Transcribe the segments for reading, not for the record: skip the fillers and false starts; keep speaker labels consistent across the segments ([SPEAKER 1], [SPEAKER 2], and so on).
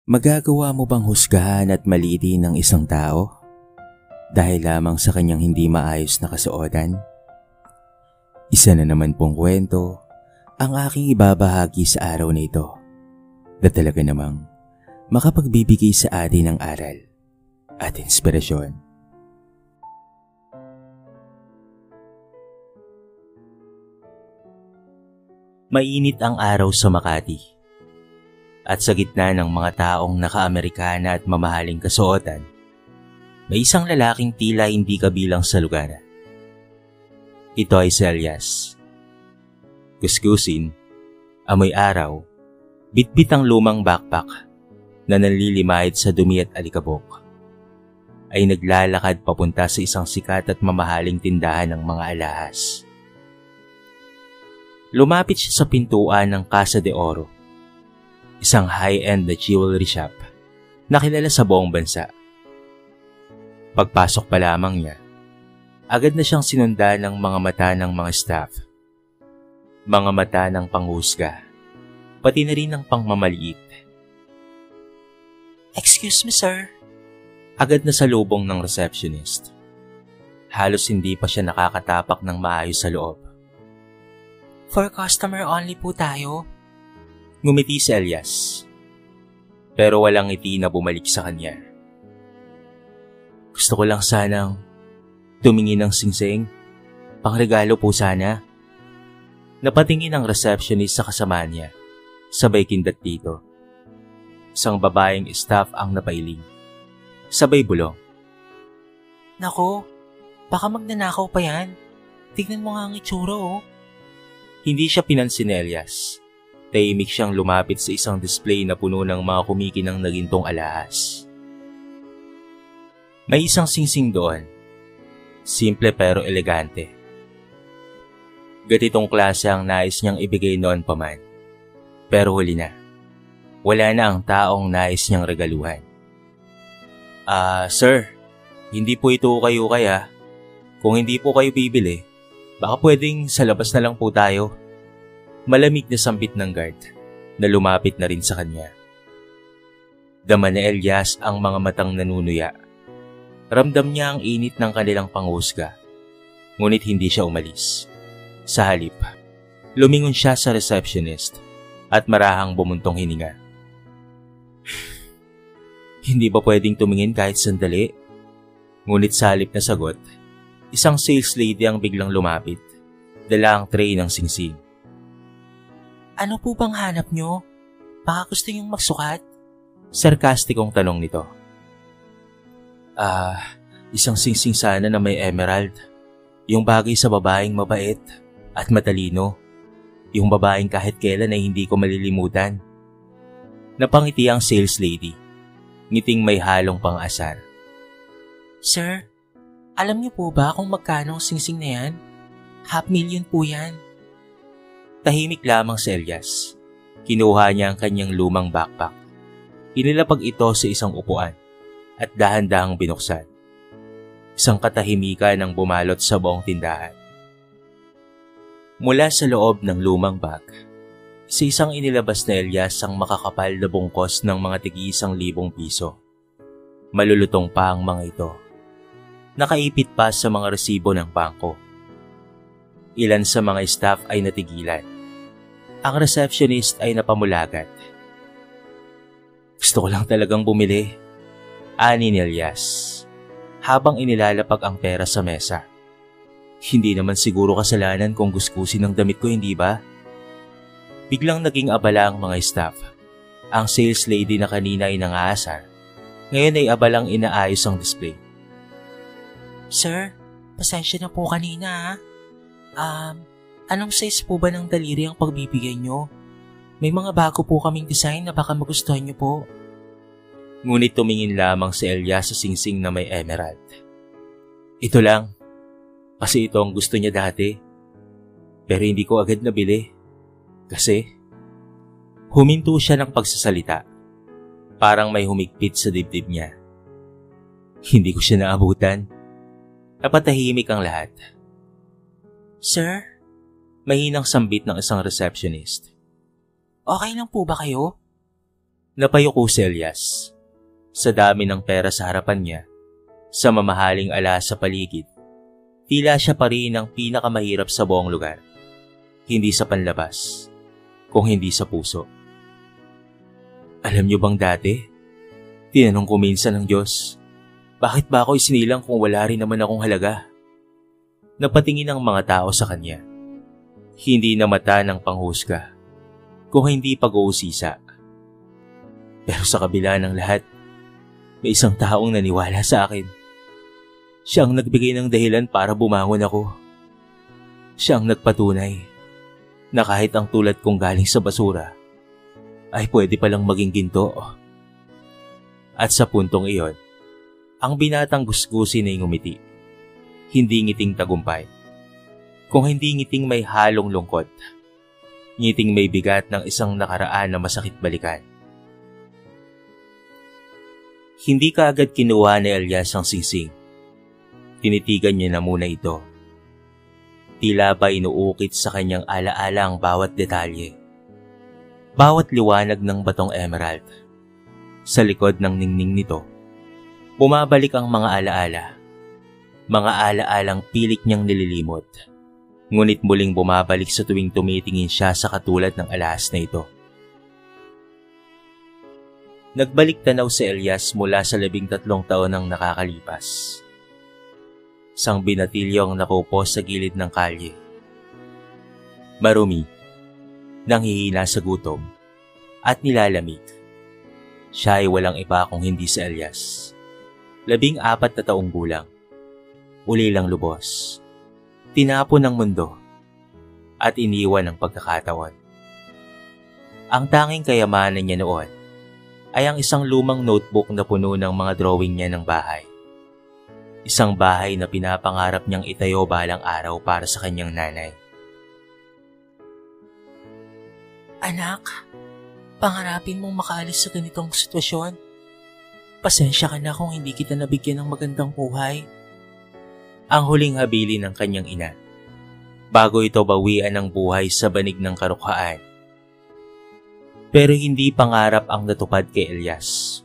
[SPEAKER 1] Magagawa mo bang husgahan at maliitin ng isang tao dahil lamang sa kanyang hindi maayos na kasuotan? Isa na naman pong kwento ang aking ibabahagi sa araw na ito na talaga namang makapagbibigay sa atin ng aral at inspirasyon. Mainit ang araw sa Makati. At sa gitna ng mga taong naka-Amerikana at mamahaling kasuotan, may isang lalaking tila hindi kabilang sa lugar. Ito ay si Elias. Kuskusin, amoy araw, bitbit ang lumang backpack na nanlilimahid sa dumi at alikabok, ay naglalakad papunta sa isang sikat at mamahaling tindahan ng mga alahas. Lumapit siya sa pintuan ng Casa de Oro, isang high-end na jewelry shop na kilala sa buong bansa. Pagpasok pa lamang niya, agad na siyang sinundan ng mga mata ng mga staff, mga mata ng panghusga, pati na rin ng pangmamaliit. "Excuse me, sir." Agad na salubong ng receptionist. Halos hindi pa siya nakakatapak ng maayos sa loob. "For customer only po tayo." Ngumiti si Elias, pero walang ngiti na bumalik sa kanya. "Gusto ko lang sanang tumingin ng singsing. Pangregalo po sana." Napatingin ang receptionist sa kasama niya, sabay kindat dito. Isang babaeng staff ang napailing, sabay bulong. "Nako, baka magnanakaw pa yan. Tignan mo nga ang itsura oh." Hindi siya pinansin ni Elias. Tahimik siyang lumapit sa isang display na puno ng mga kumikinang na gintong alahas. May isang singsing doon. Simple pero elegante. Ganitong klase ang nais niyang ibigay noon pa man. Pero huli na. Wala na ang taong nais niyang regaluhan. Sir, hindi po ito kayo kaya. Kung hindi po kayo bibili, baka pwedeng sa labas na lang po tayo." Malamig na sambit ng guard na lumapit na rin sa kanya. Dama ni Elias ang mga matang nanunuya. Ramdam niya ang init ng kanilang panghusga, ngunit hindi siya umalis. Sa halip, lumingon siya sa receptionist at marahang bumuntong hininga. "Hindi ba pwedeng tumingin kahit sandali?" Ngunit sa halip na sagot, isang sales lady ang biglang lumapit, dala ang tray ng singsing. "Ano po bang hanap nyo? Baka gusto nyong magsukat?" Sarkastikong tanong nito. Isang singsing sana na may emerald. Yung bagay sa babaeng mabait at matalino. Yung babaeng kahit kailan ay hindi ko malilimutan." Napangiti ang sales lady, ngiting may halong pang-asar. "Sir, alam niyo po ba kung magkano ang singsing na yan? $500,000 po yan." Tahimik lamang si Elias. Kinuha niya ang kanyang lumang backpack. Inilapag ito sa isang upuan at dahan-dahang binuksan. Isang katahimikan ang bumalot sa buong tindahan. Mula sa loob ng lumang bag, sa isang inilabas na Elias ang makakapal na bungkos ng mga tig-1,000 piso. Malulutong pa ang mga ito. Nakaipit pa sa mga resibo ng bangko. Ilan sa mga staff ay natigilan. Ang receptionist ay napamulagat. "Gusto ko lang talagang bumili," ani ni Elias, habang inilalapag ang pera sa mesa. "Hindi naman siguro kasalanan kung gusgusin ang damit ko, hindi ba?" Biglang naging abala ang mga staff. Ang sales lady na kanina ay nangaasar, ngayon ay abalang inaayos ang display. "Sir, pasensya na po kanina ha. Anong size po ba ng daliri ang pagbibigay nyo? May mga bago po kaming design na baka magustuhan nyo po." Ngunit tumingin lamang si Elias sa singsing na may emerald. "Ito lang, kasi ito ang gusto niya dati. Pero hindi ko agad nabili. Kasi..." Huminto siya ng pagsasalita. Parang may humigpit sa dibdib niya. Hindi ko siya naabutan. Napatahimik ang lahat. "Sir?" Mahinang sambit ng isang receptionist. "Okay lang po ba kayo?" Napayuko si Elias. Sa dami ng pera sa harapan niya, sa mamahaling alas sa paligid, tila siya pa rin ang pinakamahirap sa buong lugar. Hindi sa panlabas, kung hindi sa puso. Alam niyo bang dati, tinanong ko minsan ng Diyos, bakit ba ako isinilang kung wala rin naman akong halaga? Napatingin ang mga tao sa kanya. Hindi na mata ng panghusga, kung hindi pag-uusisa. Pero sa kabila ng lahat, may isang taong naniwala sa akin. Siya ang nagbigay ng dahilan para bumangon ako. Siya ang nagpatunay na kahit ang tulad kong galing sa basura ay pwede palang maging ginto. At sa puntong iyon, ang binatang gusgusin ay ngumiti. Hindi ngiting tagumpay, kung hindi ngiting may halong lungkot. Ngiting may bigat ng isang nakaraan na masakit balikan. Hindi kaagad kinuha ni Elias ang singsing. Tinitigan niya na muna ito. Tila ba inuukit sa kanyang alaala ang bawat detalye. Bawat liwanag ng batong emerald. Sa likod ng ningning nito, bumabalik ang mga alaala. Mga alaalang pilit niyang nililimot. Ngunit muling bumabalik sa tuwing tumitingin siya sa katulad ng alahas na ito. Nagbalik tanaw si Elias mula sa 13 taon ang nakakalipas. Isang binatilyo ang nakupo sa gilid ng kalye. Marumi, nanghihina sa gutom, at nilalamig. Siya ay walang iba kung hindi si Elias. 14 na taong gulang. Ulilang lubos. Tinapon ng mundo. At iniwan ng pagkakataon. Ang tanging kayamanan niya noon ay ang isang lumang notebook na puno ng mga drawing niya ng bahay. Isang bahay na pinapangarap niyang itayo balang araw para sa kanyang nanay.
[SPEAKER 2] Anak, pangarapin mong makaalis sa ganitong sitwasyon. Pasensya ka na kung hindi kita nabigyan ng magandang buhay.
[SPEAKER 1] Ang huling habili ng kanyang ina, bago ito bawian ng buhay sa banig ng karukhaan. Pero hindi pangarap ang natupad kay Elias.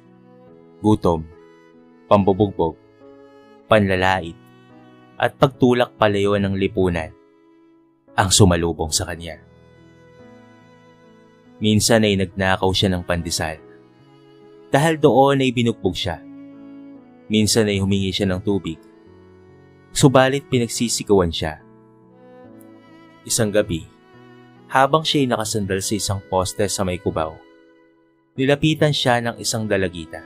[SPEAKER 1] Gutom, pambubugbog, panlalait, at pagtulak palayo ng lipunan ang sumalubong sa kanya. Minsan ay nagnakaw siya ng pandesal. Dahil doon ay binugbog siya. Minsan ay humingi siya ng tubig. Subalit pinagsisikawan siya. Isang gabi, habang siya'y nakasandal sa isang poste sa may kubaw, nilapitan siya ng isang dalagita,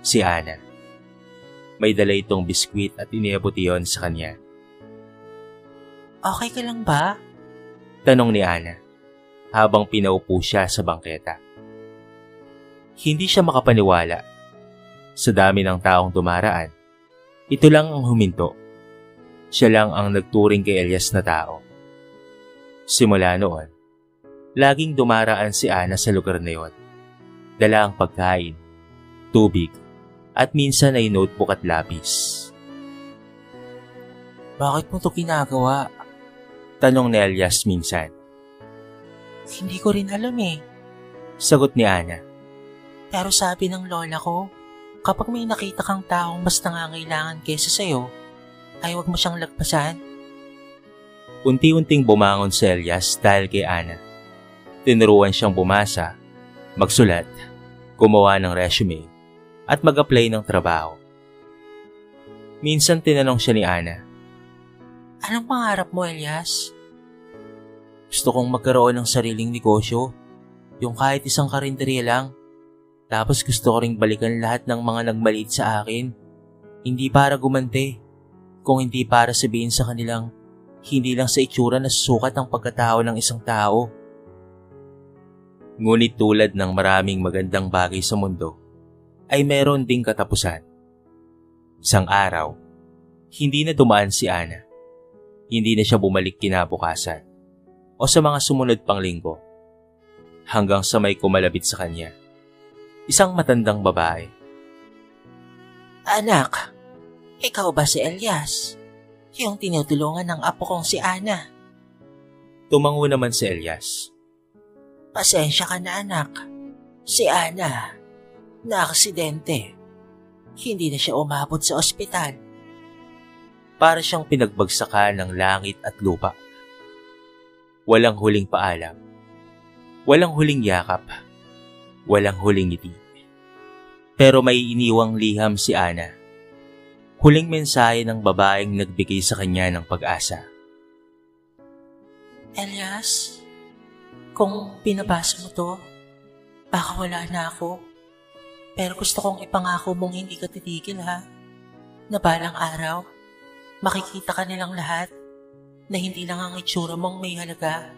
[SPEAKER 1] si Ana. May dala itong biskwit at iniabot iyon sa kanya.
[SPEAKER 2] Okay ka lang ba?
[SPEAKER 1] Tanong ni Ana, habang pinaupo siya sa bangketa. Hindi siya makapaniwala. Sa dami ng taong dumaraan, ito lang ang huminto. Siya lang ang nagturing kay Elias na tao. Simula noon, laging dumaraan si Ana sa lugar na yon. Dala ang pagkain, tubig, at minsan ay notebook at lapis.
[SPEAKER 2] Bakit mo to ginagawa?
[SPEAKER 1] Tanong ni Elias minsan.
[SPEAKER 2] Hindi ko rin alam eh.
[SPEAKER 1] Sagot ni Ana.
[SPEAKER 2] Pero sabi ng lola ko, kapag may nakita kang taong mas nangangailangan kesa sa'yo, ay huwag mo siyang lagpasan.
[SPEAKER 1] Unti-unting bumangon si Elias dahil kay Ana. Tinuruan siyang bumasa, magsulat, gumawa ng resume, at mag-apply ng trabaho. Minsan tinanong siya ni Ana,
[SPEAKER 2] Anong pangarap mo, Elias?
[SPEAKER 1] gusto kong magkaroon ng sariling negosyo, yung kahit isang karinderya lang. Tapos gusto ko ring balikan lahat ng mga nagmaliit sa akin. Hindi para gumante, kung hindi para sabihin sa kanilang hindi lang sa itsura na susukat ang pagkatao ng isang tao. Ngunit tulad ng maraming magandang bagay sa mundo, ay meron ding katapusan. Isang araw, hindi na dumaan si Ana. Hindi na siya bumalik kinabukasan o sa mga sumunod pang linggo. Hanggang sa may kumalapit sa kanya. Isang matandang babae.
[SPEAKER 2] Anak, ikaw ba si Elias? Yung tinutulungan ng apo kong si Ana.
[SPEAKER 1] Tumango naman si Elias.
[SPEAKER 2] Pasensya ka na anak. Si Ana, na-aksidente. Hindi na siya umabot sa ospital.
[SPEAKER 1] Para siyang pinagbagsakan ng langit at lupa. Walang huling paalam. Walang huling yakap. Walang huling ngiti. Pero may iniwang liham si Ana. Huling mensahe ng babaeng nagbigay sa kanya ng pag-asa.
[SPEAKER 2] Elias, kung binabasa mo to, baka wala na ako. Pero gusto kong ipangako mong hindi ka titigil ha. Na balang araw, makikita ka nilang lahat na hindi lang ang itsura mong may halaga.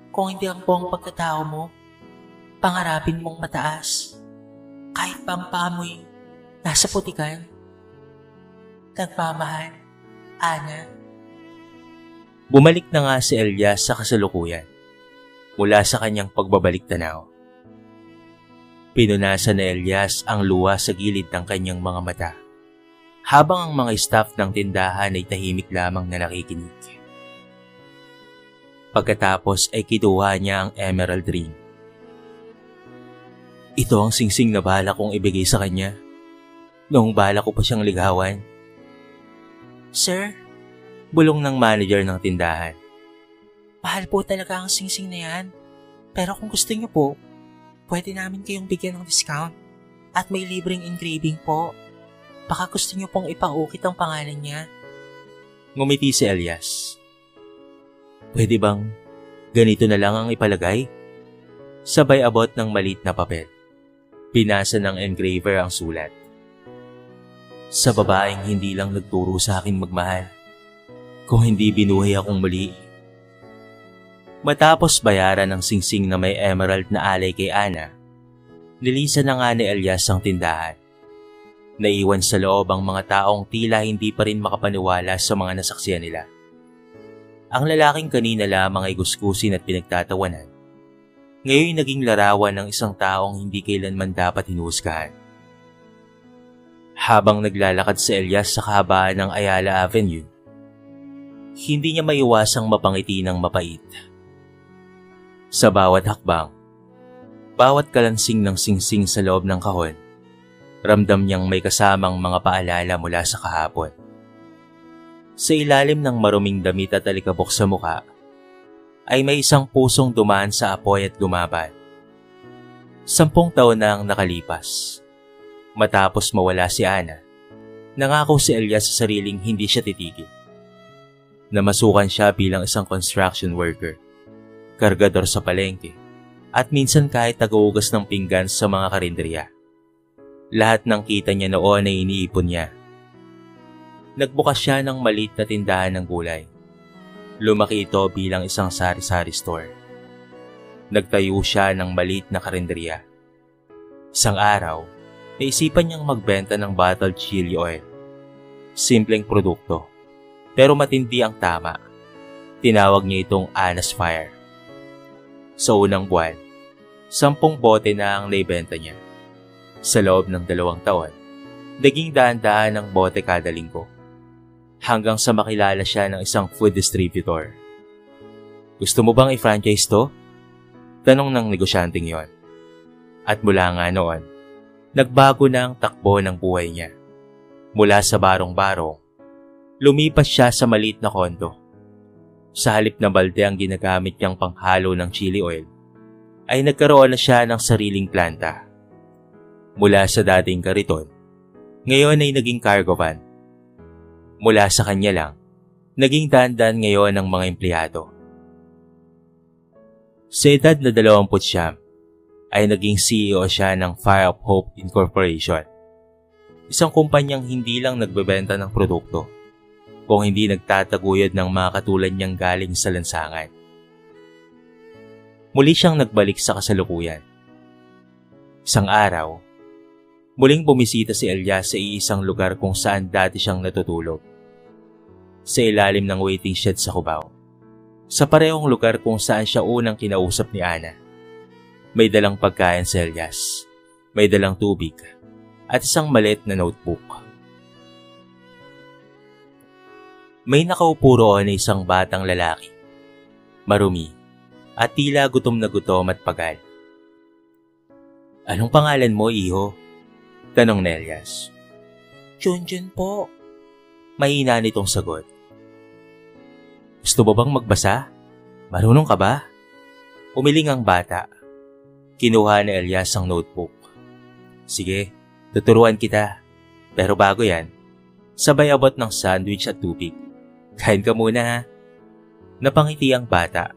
[SPEAKER 2] Kung hindi ang buong pagkatao mo, pangarapin mong mataas. Kahit pa ang paa mo'y nasa putikan. Nagmamahal, Ana.
[SPEAKER 1] Bumalik na nga si Elias sa kasalukuyan mula sa kanyang pagbabalik tanaw. Pinunasan na Elias ang luha sa gilid ng kanyang mga mata habang ang mga staff ng tindahan ay tahimik lamang na nakikinig. Pagkatapos ay kinuha niya ang emerald ring. Ito ang singsing na bala kong ibigay sa kanya noong bala ko pa siyang ligawan.
[SPEAKER 2] Sir,
[SPEAKER 1] Bulong ng manager ng tindahan.
[SPEAKER 2] mahal po talaga ang singsing na yan. Pero kung gusto niyo po, pwede namin kayong bigyan ng discount at may libreng engraving po. Baka gusto niyo pong ipaukit ang pangalan niya.
[SPEAKER 1] Ngumiti si Elias. Pwede bang ganito na lang ang ipalagay? Sabay abot ng maliit na papel. Pinasa ng engraver ang sulat. Sa babaeng hindi lang nagturo sa akin magmahal, kung hindi binuhay akong muli. Matapos bayaran ng singsing na may emerald na alay kay Ana, nilisan na nga ni Elias ang tindahan. Naiwan sa loob ang mga taong tila hindi pa rin makapaniwala sa mga nasaksiyan nila. Ang lalaking kanina lamang ay gusgusin at pinagtatawanan. Ngayon naging larawan ng isang taong hindi kailanman dapat hinuhusgahan. Habang naglalakad si Elias sa kahabaan ng Ayala Avenue, hindi niya maiwasang mapangiti ng mapait. Sa bawat hakbang, bawat kalansing ng singsing sa loob ng kahon, ramdam niyang may kasamang mga paalala mula sa kahapon. Sa ilalim ng maruming damit at alikabok sa muka, ay may isang pusong dumaan sa apoy at lumaban. 10 taon na ang nakalipas. Matapos mawala si Ana, nangako si Elias sa sariling hindi siya titigil. Namasukan siya bilang isang construction worker, kargador sa palengke, at minsan kahit tagaugas ng pinggan sa mga karinderya. Lahat ng kita niya noon ay iniipon niya. Nagbukas siya ng maliit na tindahan ng gulay. Lumaki ito bilang isang sari-sari store. Nagtayo siya ng maliit na karinderya. Isang araw, naisipan niyang magbenta ng bottled chili oil. Simpleng produkto, pero matindi ang tama. Tinawag niya itong Ana's Fire. Sa unang buwan, 10 bote na ang naibenta niya. Sa loob ng 2 taon, naging daan-daan ang bote kada linggo. Hanggang sa makilala siya ng isang food distributor. Gusto mo bang i-franchise to? Tanong ng negosyanteng yon. At mula nga noon, nagbago na ang takbo ng buhay niya. Mula sa barong-barong, lumipas siya sa maliit na kondo. Sa halip na balde ang ginagamit niyang panghalo ng chili oil, ay nagkaroon na siya ng sariling planta. Mula sa dating kariton, ngayon ay naging cargo van. Mula sa kanya lang, naging dandan ngayon ng mga empleyado. Sa edad na 20 ay naging CEO siya ng Fire of Hope Incorporation. Isang kumpanyang hindi lang nagbebenta ng produkto, kung hindi nagtataguyod ng mga katulad niyang galing sa lansangan. Muli siyang nagbalik sa kasalukuyan. Isang araw, muling bumisita si Elias sa iisang lugar kung saan dati siyang natutulog. Sa ilalim ng waiting shed sa Cubao. Sa parehong lugar kung saan siya unang kinausap ni Ana. May dalang pagkain si Elias, may dalang tubig, at isang maliit na notebook. May nakaupo roon na isang batang lalaki. Marumi, at tila gutom na gutom at pagal. Anong pangalan mo, iho? Tanong ni Elias.
[SPEAKER 2] Junjun po.
[SPEAKER 1] Mahina nitong sagot. Gusto mo bang magbasa? Marunong ka ba? Umiling ang bata. Kinuha ni Elias ang notebook. Sige, tuturuan kita. Pero bago yan, sabay abot ng sandwich at tubig. Kain ka muna ha. Napangiti ang bata.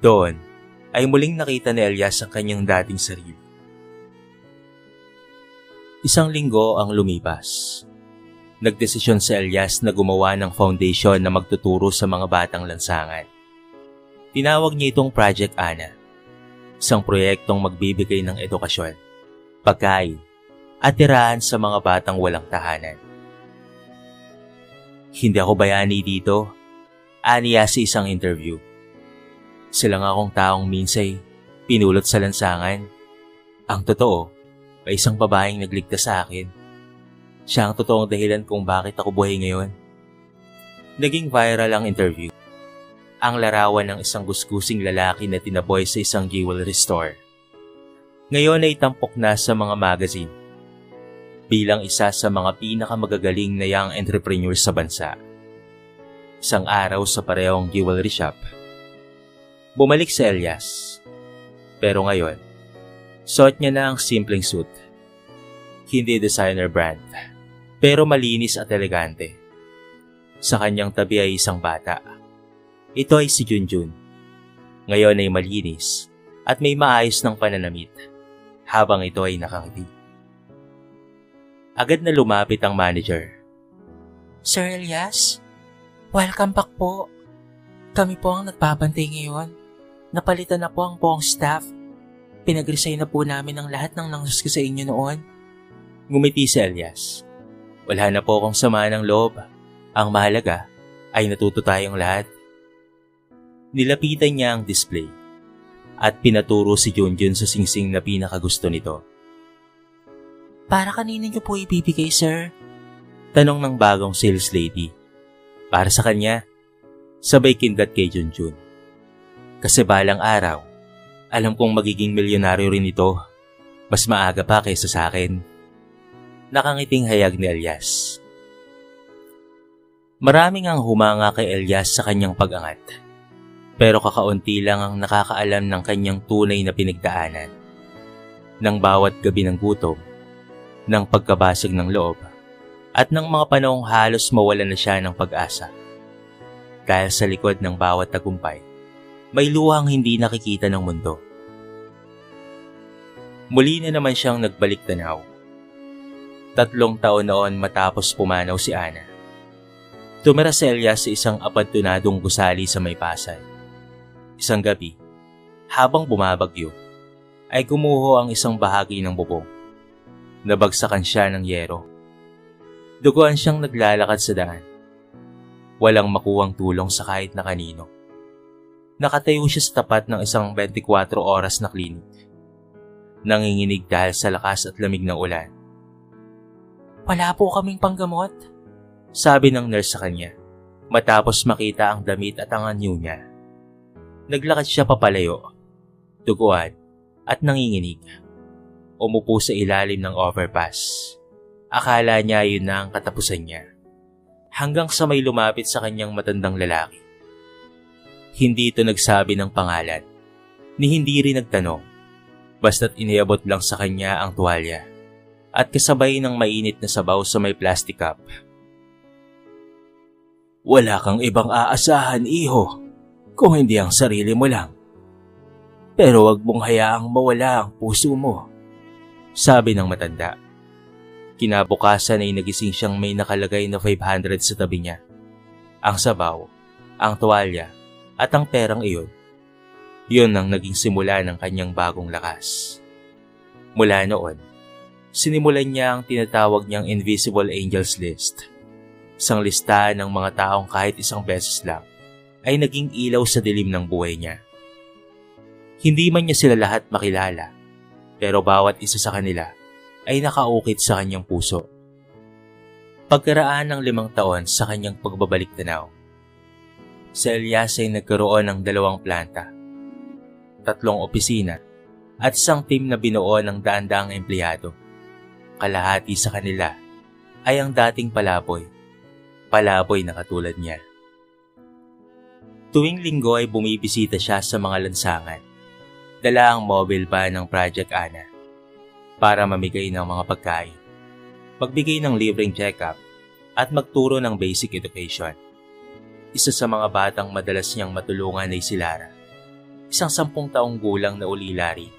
[SPEAKER 1] Doon ay muling nakita ni Elias ang kanyang dating sarili. Isang linggo ang lumipas. Nagdesisyon si Elias na gumawa ng foundation na magtuturo sa mga batang lansangan. Tinawag niya itong Project Ana. Isang proyektong magbibigay ng edukasyon, pagkain, at tirahan sa mga batang walang tahanan. Hindi ako bayani dito, aniya sa isang interview. Sila nga akong taong minsay, pinulot sa lansangan. Ang totoo, may isang babaeng nagligtas sa akin. Siya ang totoong dahilan kung bakit ako buhay ngayon. Naging viral ang interview. Ang larawan ng isang gusgusing lalaki na tinaboy sa isang jewelry store. Ngayon ay tampok na sa mga magazine. Bilang isa sa mga pinakamagagaling na young entrepreneurs sa bansa. Isang araw sa parehong jewelry shop, bumalik si Elias. Pero ngayon, suot niya na ang simpleng suit. Hindi designer brand, pero malinis at elegante. Sa kanyang tabi ay isang bata. Ito ay si Junjun. Ngayon ay malinis at may maayos ng pananamit habang ito ay nakangiti. Agad na lumapit ang manager.
[SPEAKER 2] Sir Elias, welcome back po. Kami po ang nagbabantay ngayon. Napalitan na po ang buong staff. Pinag-resign na po namin ang lahat ng nanghusto sa inyo noon.
[SPEAKER 1] Ngumiti si Elias. Wala na po akong sama ng loob. Ang mahalaga ay natuto tayong lahat. Nilapitan niya ang display at pinaturo si Junjun sa singsing na pinakagusto nito.
[SPEAKER 2] Para kanina niyo po ibibigay, sir?
[SPEAKER 1] Tanong ng bagong sales lady. Para sa kanya, sabay kindat kay Junjun. Kasi balang araw, alam kong magiging milyonaryo rin ito. Mas maaga pa kaysa sa akin. Nakangiting hayag ni Elias. Maraming ang humanga kay Elias sa kanyang pag-angat. Pero kakaunti lang ang nakakaalam ng kanyang tunay na pinagdaanan. Nang bawat gabi ng gutom, ng pagkabasag ng loob, at ng mga panahong halos mawala na siya ng pag-asa. Dahil sa likod ng bawat tagumpay, may luhang hindi nakikita ng mundo. Muli na naman siyang nagbalik tanaw. 3 taon noon matapos pumanaw si Ana. Tumira si Elias sa isang apantunadong gusali sa May Pasay. Isang gabi, habang bumabagyo, ay gumuho ang isang bahagi ng bubong. Nabagsakan siya ng yero. Duguan siyang naglalakad sa daan. Walang makuwang tulong sa kahit na kanino. Nakatayo siya sa tapat ng isang 24 oras na klinik. Nanginginig dahil sa lakas at lamig ng ulan.
[SPEAKER 2] Wala po kaming panggamot,
[SPEAKER 1] sabi ng nurse sa kanya, matapos makita ang damit at ang anyo niya. Naglakad siya papalayo, duguan at nanginginig. Umupo sa ilalim ng overpass. Akala niya yun na ang katapusan niya. Hanggang sa may lumapit sa kanyang matandang lalaki. Hindi ito nagsabi ng pangalan, ni hindi rin nagtanong. Basta't iniabot lang sa kanya ang tuwalya at kasabay ng mainit na sabaw sa may plastic cup. Wala kang ibang aasahan, iho, kung hindi ang sarili mo lang. Pero wag mong hayaang mawala ang puso mo, sabi ng matanda. Kinabukasan ay nagising siyang may nakalagay na 500 sa tabi niya. Ang sabaw, ang tuwalya, at ang perang iyon. Yun ang naging simula ng kanyang bagong lakas. Mula noon, sinimulan niya ang tinatawag niyang Invisible Angels List. Isang listahan ng mga taong kahit isang beses lang ay naging ilaw sa dilim ng buhay niya. Hindi man niya sila lahat makilala, pero bawat isa sa kanila ay nakaukit sa kanyang puso. Pagkaraan ng 5 taon sa kanyang pagbabalik tanaw, si Elias ay nagkaroon ng 2 planta, 3 opisina, at isang team na binuo ng daan-daang empleyado. Kalahati sa kanila ay ang dating palaboy na katulad niya. Tuwing linggo ay bumibisita siya sa mga lansangan. Dala ang mobile van ng Project Ana para mamigay ng mga pagkain, magbigay ng libreng check-up at magturo ng basic education. Isa sa mga batang madalas niyang matulungan ay si Lara. Isang 10 taong gulang na ulilari,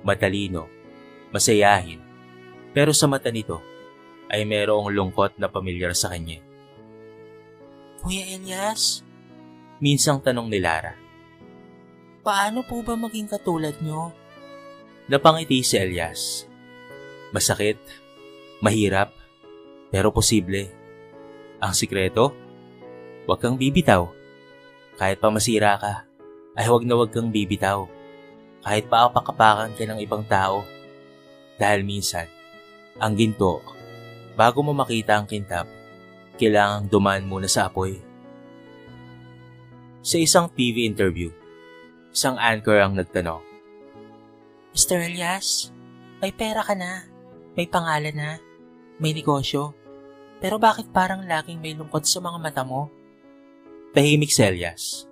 [SPEAKER 1] matalino, masayahin, pero sa mata nito ay mayroong lungkot na pamilyar sa kanya.
[SPEAKER 2] Kuya Elias,
[SPEAKER 1] Minsang tanong ni Lara.
[SPEAKER 2] paano po ba maging katulad nyo?
[SPEAKER 1] Napangiti si Elias. Masakit, mahirap, pero posible. Ang sikreto, huwag kang bibitaw. Kahit pa masira ka, ay huwag kang bibitaw. Kahit pa apakapakan ka ng ibang tao. Dahil minsan, ang ginto, bago mo makita ang kintab, kailangang dumaan muna sa apoy. Sa isang TV interview, isang anchor ang nagtanong.
[SPEAKER 2] Mr. Elias, may pera ka na, may pangalan na, may negosyo. Pero bakit parang laging may lungkot sa mga mata mo?
[SPEAKER 1] Tahimik si Elias.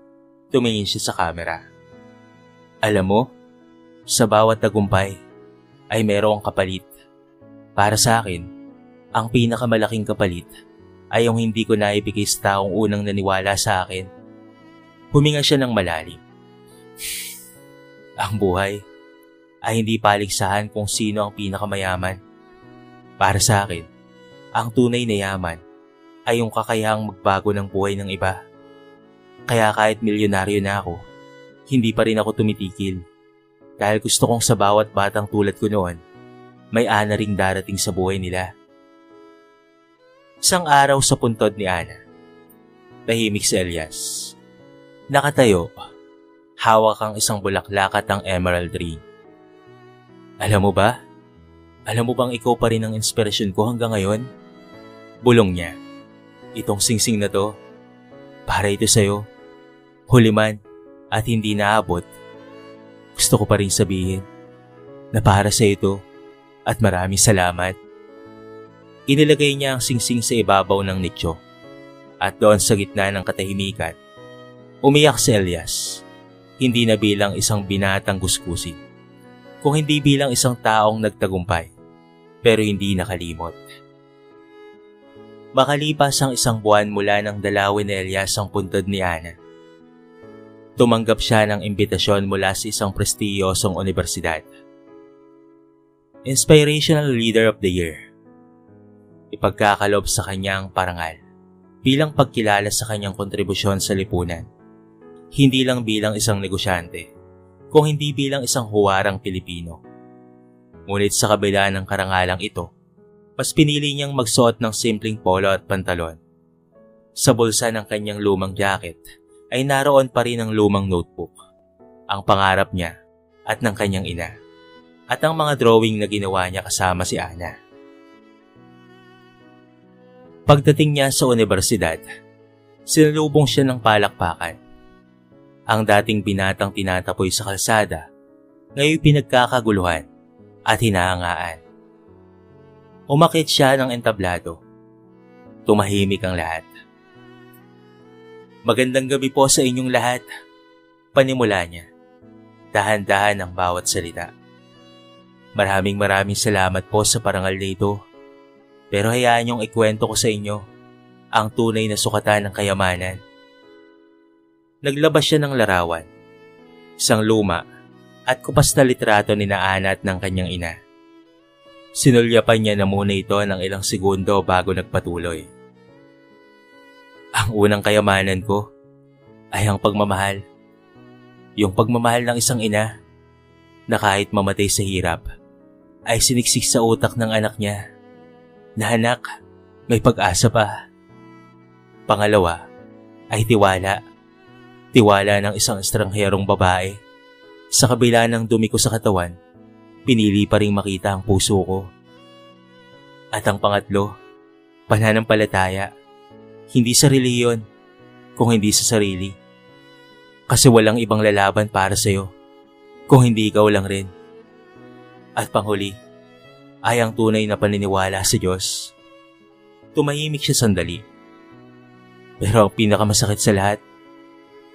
[SPEAKER 1] Tumingin siya sa kamera. Alam mo, sa bawat tagumpay ay mayroong kapalit. Para sa akin, ang pinakamalaking kapalit ay yung hindi ko naibigay sa taong unang naniwala sa akin. Huminga siya ng malalim. Ang buhay ay hindi paligsahan kung sino ang pinakamayaman. Para sa akin, ang tunay na yaman ay yung kakayahang magbago ng buhay ng iba. Kaya kahit milyonaryo na ako, hindi pa rin ako tumitikil. Dahil gusto kong sa bawat batang tulad ko noon, may ana ring darating sa buhay nila. Isang araw sa puntod ni Ana, tahimik si Elias. Nakatayo, hawak ang isang bulaklak at ang emerald ring. Alam mo ba? Alam mo bang ikaw pa rin ang inspirasyon ko hanggang ngayon? Bulong niya. Itong singsing na to, para ito sa'yo. Huli man at hindi naabot. Gusto ko pa rin sabihin na para sa ito at maraming salamat. Inilagay niya ang singsing sa ibabaw ng nicho at doon sa gitna ng katahimikan, umiyak si Elias, hindi na bilang isang binatang gusgusin, kung hindi bilang isang taong nagtagumpay, pero hindi nakalimot. Makalipas ang 1 buwan mula nang dalawin ni Elias ang puntod ni Ana, tumanggap siya ng imbitasyon mula sa isang prestiyosong universidad. Inspirational Leader of the Year. Ipagkakalob sa kanyang parangal bilang pagkilala sa kanyang kontribusyon sa lipunan. Hindi lang bilang isang negosyante, kung hindi bilang isang huwarang Pilipino. Ngunit sa kabila ng karangalang ito, mas pinili niyang magsuot ng simpleng polo at pantalon. Sa bulsa ng kanyang lumang jacket ay naroon pa rin ang lumang notebook, ang pangarap niya at ng kanyang ina, at ang mga drawing na ginawa niya kasama si Ana. Pagdating niya sa universidad, sinalubong siya ng palakpakan. Ang dating binatang tinatapoy sa kalsada, ngayon pinagkakaguluhan at hinahangaan. Umakyat siya ng entablado. Tumahimik ang lahat. Magandang gabi po sa inyong lahat. Panimula niya. Dahan-dahan ang bawat salita. Maraming salamat po sa parangal na ito. Pero hayaan niyong ikwento ko sa inyo ang tunay na sukatan ng kayamanan. Naglabas siya ng larawan, isang luma at kupas na litrato ni Ana at ng kanyang ina. Sinulyapan niya na muna ito ng ilang segundo bago nagpatuloy. Ang unang kayamanan ko ay ang pagmamahal. Yung pagmamahal ng isang ina na kahit mamatay sa hirap ay siniksik sa utak ng anak niya na anak, may pag-asa pa. Pangalawa ay tiwala. Tiwala ng isang estrangherong babae. Sa kabila ng dumi ko sa katawan, pinili pa rin makita ang puso ko. At ang pangatlo, pananampalataya. Hindi sa reliyon, kung hindi sa sarili. Kasi walang ibang lalaban para sa'yo, kung hindi ikaw lang rin. At panghuli ay ang tunay na paniniwala sa Diyos. Tumahimik siya sandali. Pero ang pinakamasakit sa lahat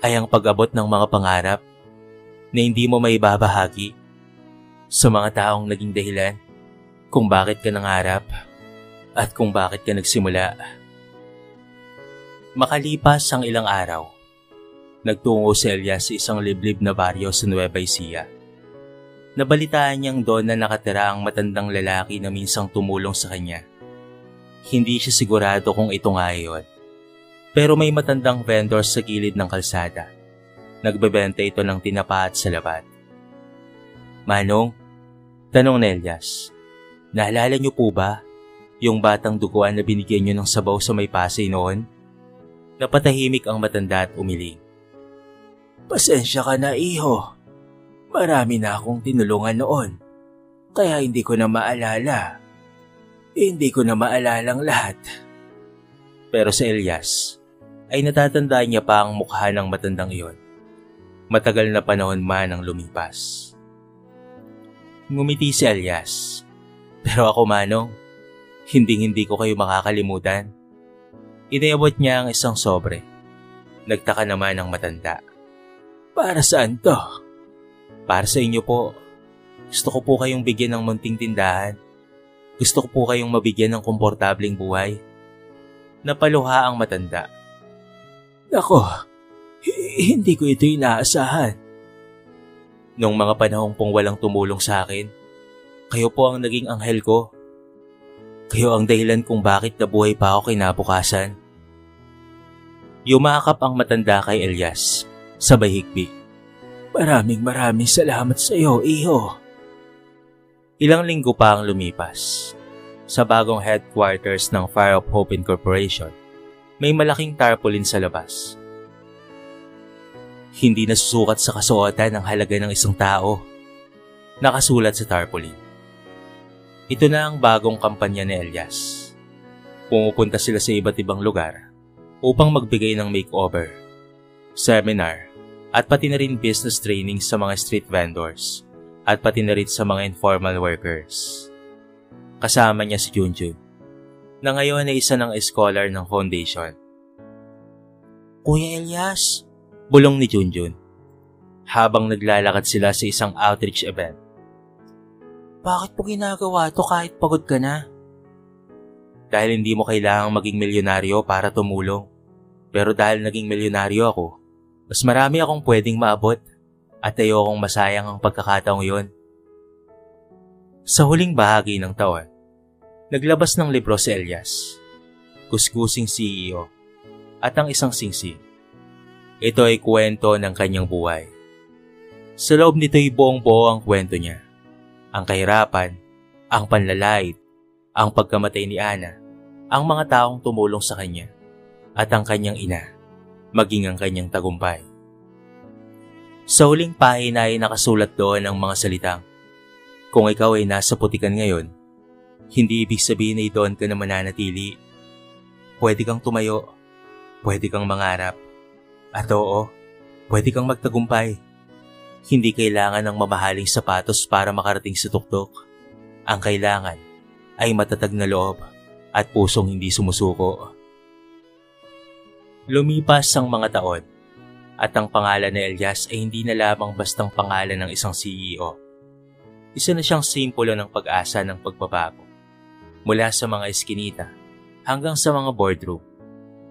[SPEAKER 1] ay ang pag-abot ng mga pangarap na hindi mo maibabahagi sa mga taong naging dahilan kung bakit ka nangarap at kung bakit ka nagsimula. Makalipas ang ilang araw, nagtungo si Elias sa isang liblib na baryo sa Nueva Ecija. Nabalitaan niyang doon na nakatira ang matandang lalaki na minsang tumulong sa kanya. Hindi siya sigurado kung ito nga yun. Pero may matandang vendor sa gilid ng kalsada. Nagbebenta ito ng tinapa at salabat. Manong, tanong ni Elias, naalala niyo po ba yung batang duguan na binigyan niyo ng sabaw sa may Pasay noon? Napatahimik ang matanda at umiling. Pasensya ka na, iho. Marami na akong tinulungan noon, kaya hindi ko na maalala. Hindi ko na maalalang lahat. Pero sa Elias, ay natatandaan niya pa ang mukha ng matandang iyon. Matagal na panahon man ang lumipas. Ngumiti si Elias. Pero ako, Manong, hindi ko kayo makakalimutan. Inayabot niya ang isang sobre. Nagtaka naman ang matanda. Para saan to? Para sa inyo po. Gusto ko po kayong bigyan ng munting tindahan. Gusto ko po kayong mabigyan ng komportabling buhay. Napaluha ang matanda. Nako, hindi ko ito inaasahan. Noong mga panahong pong walang tumulong sa akin, kayo po ang naging anghel ko. Kayo ang dahilan kung bakit nabuhay pa ako kinabukasan. Yumakap ang matanda kay Elias, sabay higbi. Maraming salamat sa iyo, iho. Ilang linggo pa ang lumipas. Sa bagong headquarters ng Fire of Hope Incorporation, may malaking tarpaulin sa labas. Hindi nasusukat sa kasuotan ang halaga ng isang tao. Nakasulat sa tarpaulin. Ito na ang bagong kampanya ni Elias. Pumupunta sila sa iba't ibang lugar upang magbigay ng makeover, seminar, at pati na rin business training sa mga street vendors at pati na rin sa mga informal workers. Kasama niya si Junjun, na ngayon ay isa ng scholar ng foundation. Kuya Elias, bulong ni Junjun, habang naglalakad sila sa isang outreach event. Bakit po ginagawa to kahit pagod ka na? Dahil hindi mo kailangang maging milyonaryo para tumulong. Pero dahil naging milyonaryo ako, mas marami akong pwedeng maabot at ayokong masayang ang pagkakataong yon. Sa huling bahagi ng taon, naglabas ng libro si Elias, Kuskusing CEO, at ang isang singsing. Ito ay kwento ng kanyang buhay. Sa loob nito'y buong-buo ang kwento niya. Ang kahirapan, ang panlalait, ang pagkamatay ni Ana, ang mga taong tumulong sa kanya, at ang kanyang ina, maging ang kanyang tagumpay. Sa huling pahina ay nakasulat doon ang mga salitang, kung ikaw ay nasa putikan ngayon, hindi ibig sabihin ay doon ka na mananatili. Pwede kang tumayo, pwede kang mangarap, at oo, pwede kang magtagumpay. Hindi kailangan ng mamahaling sapatos para makarating sa tuktok. Ang kailangan ay matatag na loob at pusong hindi sumusuko. Lumipas ang mga taon at ang pangalan ni Elias ay hindi na lamang bastang pangalan ng isang CEO. Isa na siyang simbolo ng pag-asa ng pagbabago. Mula sa mga eskinita hanggang sa mga boardroom,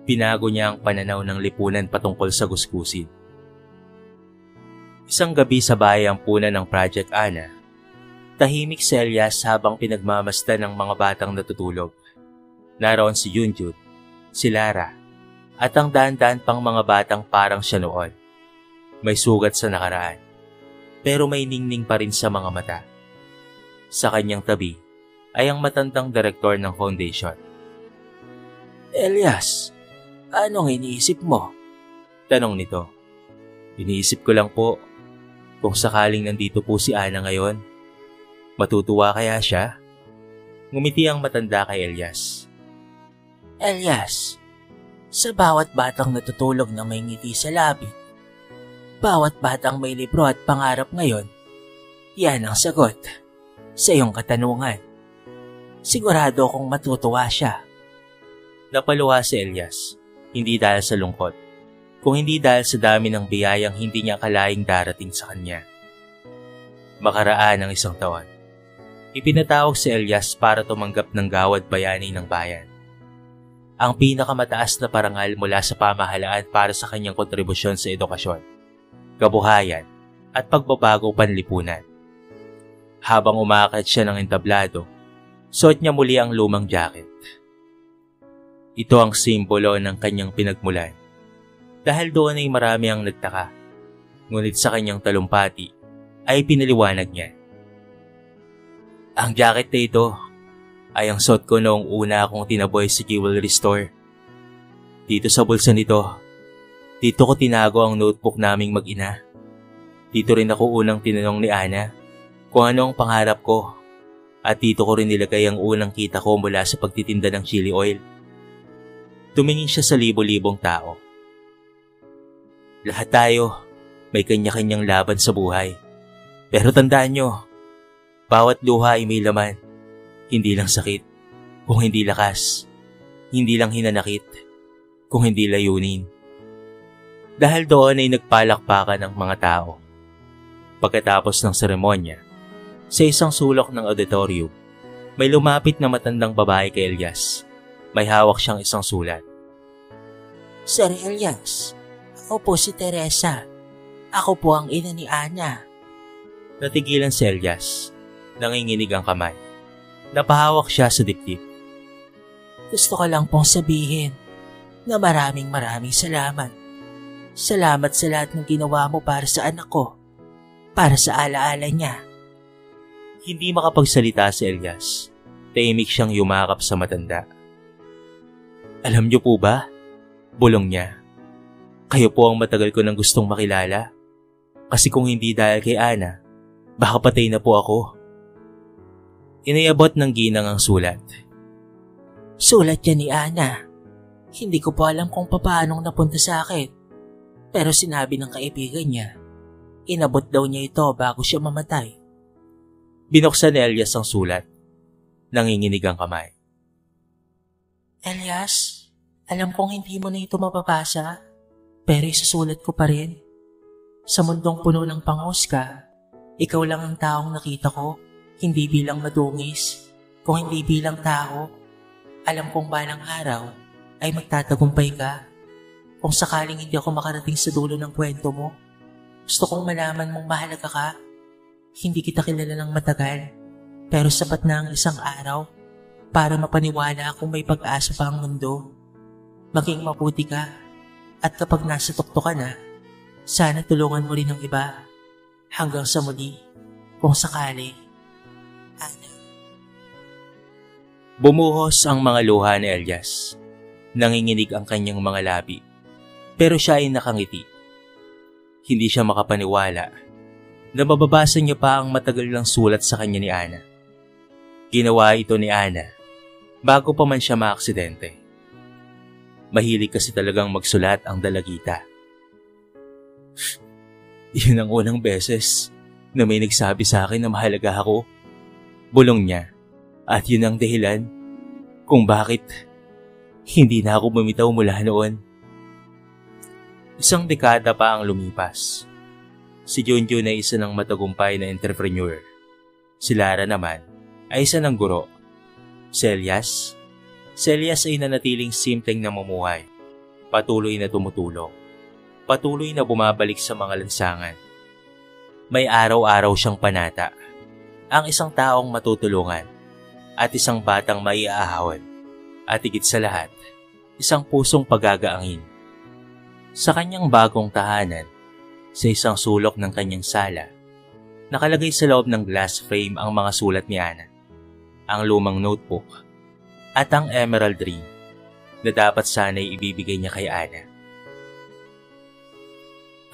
[SPEAKER 1] binago niya ang pananaw ng lipunan patungkol sa gusgusin. Isang gabi sa bayang punan ng Project Ana, tahimik si Elias habang pinagmamasdan ng mga batang natutulog. Naroon si Junjun, si Lara, at ang daan-daan pang mga batang parang siya noon. May sugat sa nakaraan, pero may ningning pa rin sa mga mata. Sa kanyang tabi ay ang matandang direktor ng foundation. Elias, anong iniisip mo? Tanong nito. Iniisip ko lang po, kung sakaling nandito po si Ana ngayon, matutuwa kaya siya? Ngumiti ang matanda kay Elias. Elias, sa bawat batang natutulog na may ngiti sa labi, bawat batang may libro at pangarap ngayon, yan ang sagot.
[SPEAKER 2] sa iyong katanungan. Sigurado akong matutuwa siya.
[SPEAKER 1] Napaluha si Elias, hindi dahil sa lungkot, kung hindi dahil sa dami ng biyayang hindi niya akalaing darating sa kanya. Makaraan ng 1 taon, ipinatawag si Elias para tumanggap ng gawad bayani ng bayan. Ang pinakamataas na parangal mula sa pamahalaan para sa kanyang kontribusyon sa edukasyon, kabuhayan at pagbabago panlipunan. Habang umaakit siya ng entablado, suot niya muli ang lumang jacket. Ito ang simbolo ng kanyang pinagmulan. Dahil doon ay marami ang nagtaka, ngunit sa kanyang talumpati ay pinaliwanag niya. Ang jacket na ito ay ang suot ko noong una akong tinaboy sa jewelry store. Dito sa bulsa nito, dito ko tinago ang notebook naming mag-ina. Dito rin ako unang tinanong ni Ana kung ano ang pangarap ko, at dito ko rin nilagay ang unang kita ko mula sa pagtitinda ng chili oil. Tumingin siya sa libo-libong tao. Lahat tayo may kanya-kanyang laban sa buhay. Pero tandaan nyo, bawat luha ay may laman. Hindi lang sakit, kung hindi lakas. Hindi lang hinanakit, kung hindi layunin. Dahil doon ay nagpalakpakan ang mga tao. Pagkatapos ng seremonya, sa isang sulok ng auditorium, may lumapit na matandang babae kay Elias. May hawak siyang isang sulat.
[SPEAKER 2] Sir Elias, ako po si Teresa. Ako po ang ina ni Ana.
[SPEAKER 1] Natigilan si Elias. Nanginginig ang kamay. Napahawak siya sa dibdib.
[SPEAKER 2] Gusto ko lang pong sabihin na maraming salamat. Salamat sa lahat ng ginawa mo para sa anak ko. Para sa alaala niya.
[SPEAKER 1] Hindi makapagsalita si Elias. Tahimik siyang yumakap sa matanda. Alam niyo po ba? Bulong niya. Kayo po ang matagal ko nang gustong makilala. Kasi kung hindi dahil kay Ana, baka patay na po ako. Inayabot ng ginang ang sulat.
[SPEAKER 2] Sulat yan ni Ana. Hindi ko po alam kung paanong napunta sa akin. Pero sinabi ng kaibigan niya, inabot daw niya ito bago siya mamatay.
[SPEAKER 1] Binuksan ni Elias ang sulat. Nanginginig ang kamay.
[SPEAKER 2] Elias, alam kong hindi mo na ito mapapasa, pero isusulat ko pa rin. Sa mundong puno ng panghusga, ikaw lang ang taong nakita ko, hindi bilang madungis, kung hindi bilang tao. Alam kong balang araw ay magtatagumpay ka. Kung sakaling hindi ako makarating sa dulo ng kwento mo, gusto kong malaman mong mahalaga ka. Hindi kita kilala ng matagal, pero sapat na ang isang araw para mapaniwala kung may pag-asa pa ang mundo. Maging mabuti ka, at kapag nasa tukto ka na, sana tulungan mo rin ang iba. Hanggang sa muli, kung sakali. Ana.
[SPEAKER 1] Bumuhos ang mga luha ni Elias. Nanginginig ang kanyang mga labi, pero siya ay nakangiti. Hindi siya makapaniwala na mababasa niya pa ang matagal ng sulat sa kanya ni Ana. Ginawa ito ni Ana bago pa man siya maaksidente. Mahilig kasi talagang magsulat ang dalagita. Yun ang unang beses na may nagsabi sa akin na mahalaga ako. Bulong niya, at yun ang dahilan kung bakit hindi na ako bumitaw mula noon. 1 dekada pa ang lumipas. Si Junjun ay isa ng matagumpay na entrepreneur. Si Lara naman ay isa ng guro. Si Elias ay nanatiling simpleng namumuhay. Patuloy na tumutulong. Patuloy na bumabalik sa mga lansangan. May araw-araw siyang panata. Ang isang taong matutulungan at isang batang maiaahawan. At higit sa lahat, isang pusong pagagaangin. Sa kanyang bagong tahanan, sa isang sulok ng kanyang sala, nakalagay sa loob ng glass frame ang mga sulat ni Ana, ang lumang notebook, at ang emerald ring na dapat sana'y ibibigay niya kay Ana.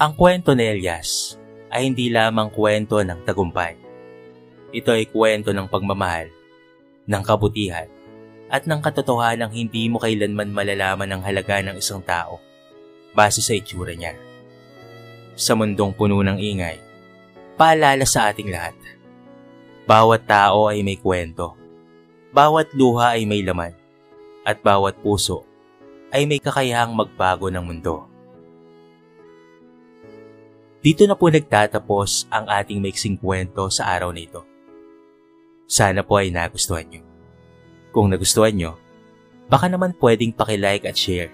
[SPEAKER 1] Ang kwento ni Elias ay hindi lamang kwento ng tagumpay. Ito ay kwento ng pagmamahal, ng kabutihan, at ng katotohanang hindi mo kailanman malalaman ang halaga ng isang tao base sa itsura niya. Sa mundong puno ng ingay, paalala sa ating lahat. Bawat tao ay may kwento. Bawat luha ay may laman. At bawat puso ay may kakayahang magbago ng mundo. Dito na po nagtatapos ang ating maiksing kwento sa araw na ito. Sana po ay nagustuhan nyo. Kung nagustuhan nyo, baka naman pwedeng pakilike at share.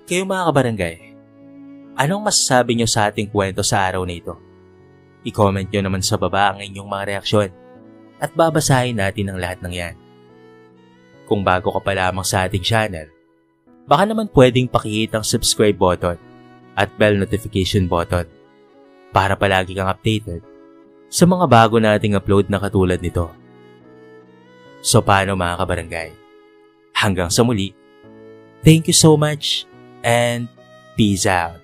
[SPEAKER 1] Kayo mga kabarangay, anong masasabi nyo sa ating kwento sa araw na ito? I-comment nyo naman sa baba ang inyong mga reaksyon at babasahin natin ang lahat ng yan. Kung bago ka pa lamang sa ating channel, baka naman pwedeng pakihit ang subscribe button at bell notification button para palagi kang updated sa mga bago nating upload na katulad nito. So paano mga kabarangay? Hanggang sa muli, thank you so much and peace out.